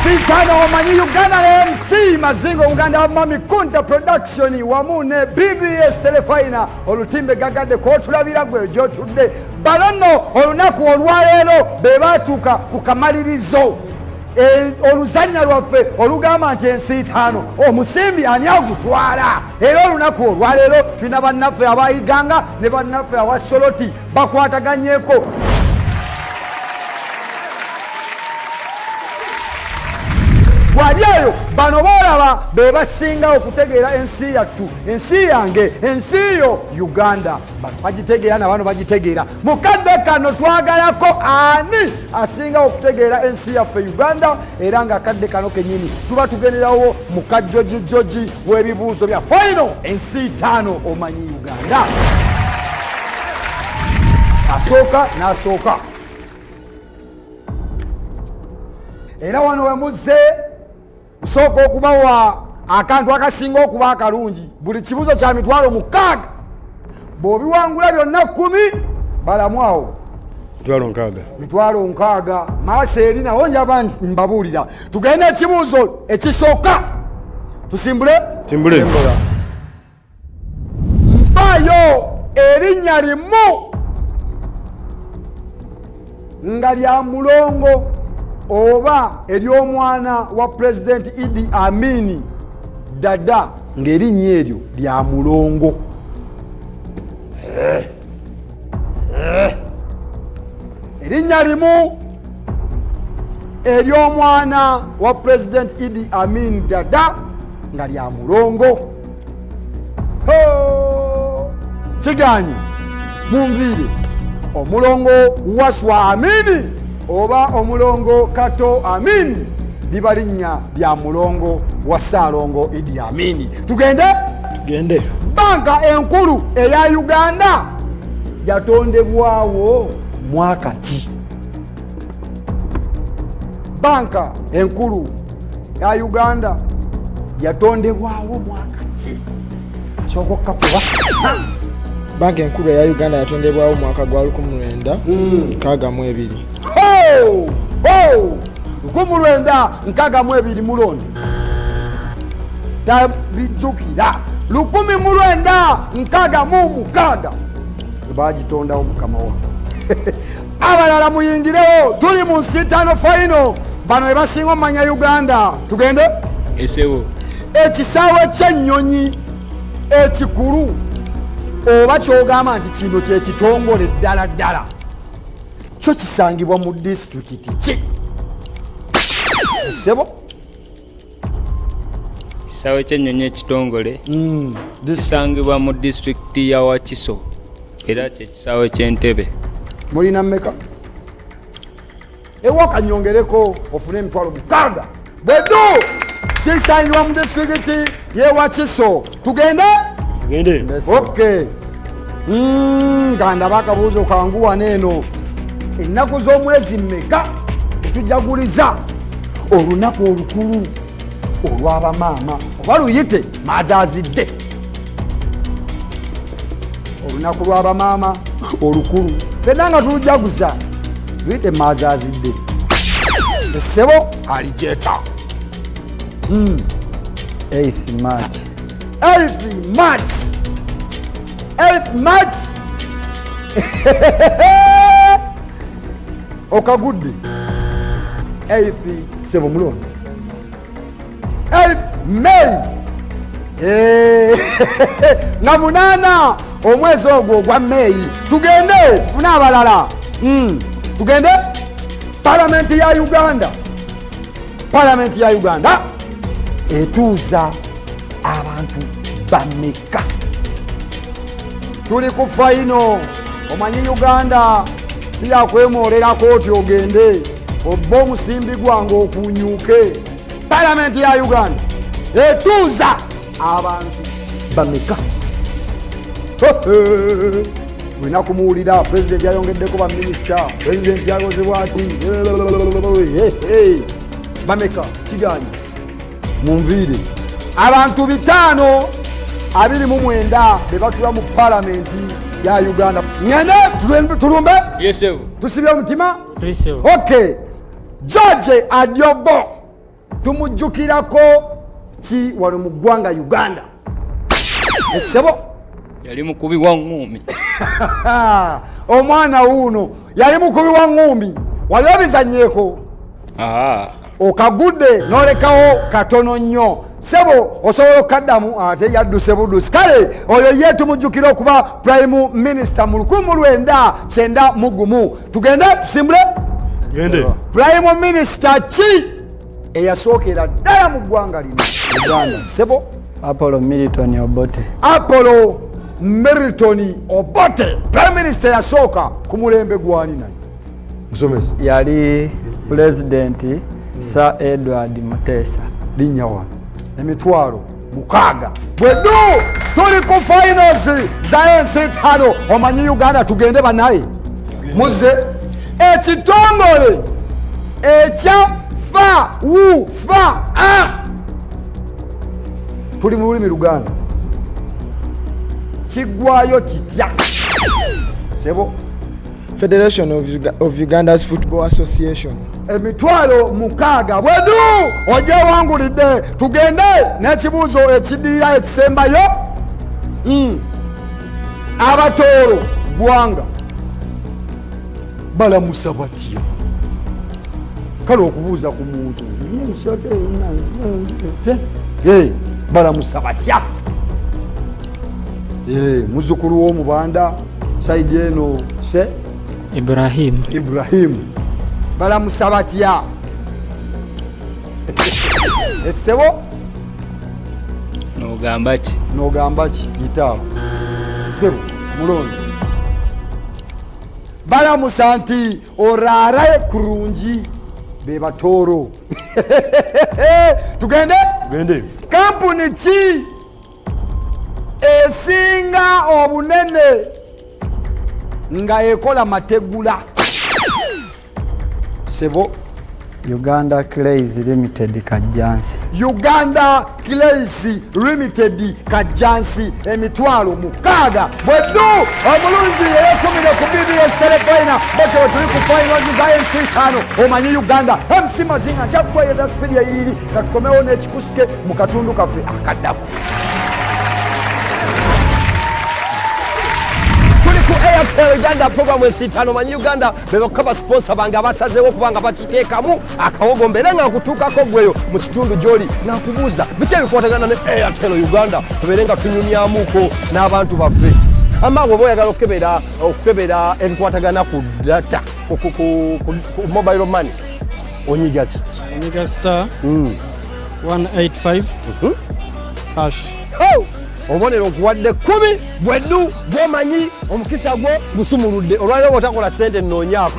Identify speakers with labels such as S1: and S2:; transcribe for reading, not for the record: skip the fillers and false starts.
S1: Sitano omanyi Uganda MC Mazingo Uganda Mami Kunta Production wamune BBS Telefina olutimbe gagade ko tulabira gwe jo tudde balano olunaku olwaleero bebatuka kukamalirizo oluzanya lwaffe olugamba nti ensi itaano omusimbi ani agutwala era olunaku olwaleero tulina bannaffe aba Iganga ne bannaffe aba Soroti bakwataganyeko. Waliyo bano bolaba be basinga okutegeera ensi yattu, ensi yange, ensi yo Uganda. Bano bagitegeera na bano bagitegeera. Mukadde kano twagalako ani asinga okutegeera ensi yaffe Uganda era nga kadde kano kenyini tuba tugenderawo mukajjoji w'ebibuuzo bya final ensi itaano omanyi Uganda. Asooka era wano wemuze nsooka okubawa akantu akasinga okuba akalungi. Buli kibuuzo kya mitwalo 6 bw'obiwangula byonna 10 balamu awo mitwalo 6 maasa eri nawo njaba mbabuulira. Tugende ekibuuzo ekisooka tusimbule. Mpaayo erinnya limu nga lya mulongo oba ery'omwana wa President Idi Amin Dada ng'erinnya eryo lya mulongo. Erinnya limu ery'omwana wa President Idi Amin Dada nga lya mulongo. Kiganyi munviire omulongo Waswa Amini oba omulongo Kato Amin liba linnya lya mulongo wa Ssaalongo Idi Amin. Tugende. Banka enkulu eya Uganda yatondebwawo mwaka ki? Banka enkulu ya Uganda yatondebwawo mwaka ki? Sokokakuba
S2: banka enkulu eya Uganda yatondebwawo mwaka gwa 1962.
S1: 1962 mulondo tabijjukira 1966 bagitondawo mukama wa abalala muyingirewo tuli mu nsi ttaano final bano ebasinga omanya Uganda. Tugende
S3: esewo
S1: ekisaawe ky'ennyonyi ekikulu oba kyogamba nti kino kyekitongole ddala kyo kisangibwa mu disitulikiti ki? Sebo
S3: kisaawe ky'ennyonyi ekitongole kisangibwa mu disitulikiti ya Wakiso era kyekisaawe ky'Entebbe.
S1: Mulina mmeka? Ewa kanyongereko ofune emitwalo 6 bwedu kisangibwa mu disitulikiti ye Wakiso. Tugende. Okay. Nganda bakabuuzo kanguwa neno ennaku z'omwezi mmeka tujaguliza olunaku olukulu olw'abamaama oba luyite mazaazidde. Olunaku lw'abamaama olukulu fenna nga tulujaguza luyite mazaazidde. Essebo alijeeta
S2: 8th
S1: March okagudde 8th sebo mulondo 8th May nga 8 omwezi ogwo ogwa May. Tugende tufune abalala. Tugende Palamenti ya Uganda etuuza abantu bameka. Tuli ku final omanyi Uganda siyakwemwolerako oti ogende obba omusimbi gwange okunyuke. Palamenti ya Uganda etuuza abantu bameka. Mulina kumuwulira President yayongeddeko baminisita, President yakoze bwati bameka. Kiganyi munviire abantu 529 be batula mu Palamenti ya Uganda. Ngende tulumbe.
S3: Yesewo
S1: Tusibye omutima.
S3: Tulisewo.
S1: Okay. George Adiobo tumujjukirako ki wali mu ggwanga Uganda? Essebo
S3: yali mukubi wa ngumi.
S1: Omwana wuno yali mukubi wa ngumi. Wali obizanyeeko? Okagudde n'olekawo katono nnyo. Sebo osobola okaddamu ate yadduse buddusi. Kale oyo ye tumujjukira okuba Prime Minister mu 1991. Tugende tusimbule? Prime Minister ki eyasookera ddala mu ggwanga lino Uganda? Sebo
S4: Apollo Milton Obote.
S1: Apollo Milton Obote, Prime Minister yasooka ku mulembe gwani naye. Musomesa.
S4: Yali President Sir Edward Mutesa.
S1: Linnya wano. Emitwalo 6. Bwedu tuli ku finals za ensi ttaano. Omanyi Uganda tugende banaye. Muze ekitongole ekya tuli mu lulimi Luganda kiggwayo kitya? Sebo
S2: Federation of Uganda's Football Association.
S1: Emitwalo 6. Bwedu ogyewangulidde tugende n'ekibuuzo ekidiira ekisembayo. Abatooro gwanga balamusa batya? Kale okubuuza ku muntu balamusa batya? Muzzukulu w'omubanda saidi eno se Ibrahim balamusa batya? Essebo n'ogamba ki? Gitaawo sebo mulondo balamusa nti oraare kurungi be batooro. Tugende? Kampuni ki esinga obunene nga ekola mategula? Sebo
S4: Uganda Clays Limited Kajansi.
S1: Uganda Clays Limited Kajansi. Emitwalo 6. Bwedu omulungi eyekumire ku BBS Telefina bote tuli ku finals za ensi ttaano. Omanyi Uganda MC Mazinga nkyakutwayira spidi eyiriri katukomewo n'ekikusike mu katundu kaffe akaddako.
S5: Airtel Uganda program esitano manyi Uganda bebakaba sponsor bange abasazeewo kubanga bakiteekamu akawogo mbere nga kutuukako gweyo mu kitundu gy'oli nakubuuza biki ebikwatagana ne Airtel Uganda tubeerenga tunyumyamuko n'abantu baffe. Ama bw'oba oyagala okukebera ebikwatagana ku data ku mobile money onyiga ki?
S6: Onyiga star 185 hash.
S5: Obonero nkuwadde 10 bwedu bw'omanyi omukisa gwo gusumuludde olwaliro bw'otakola ssente nnoonyaako.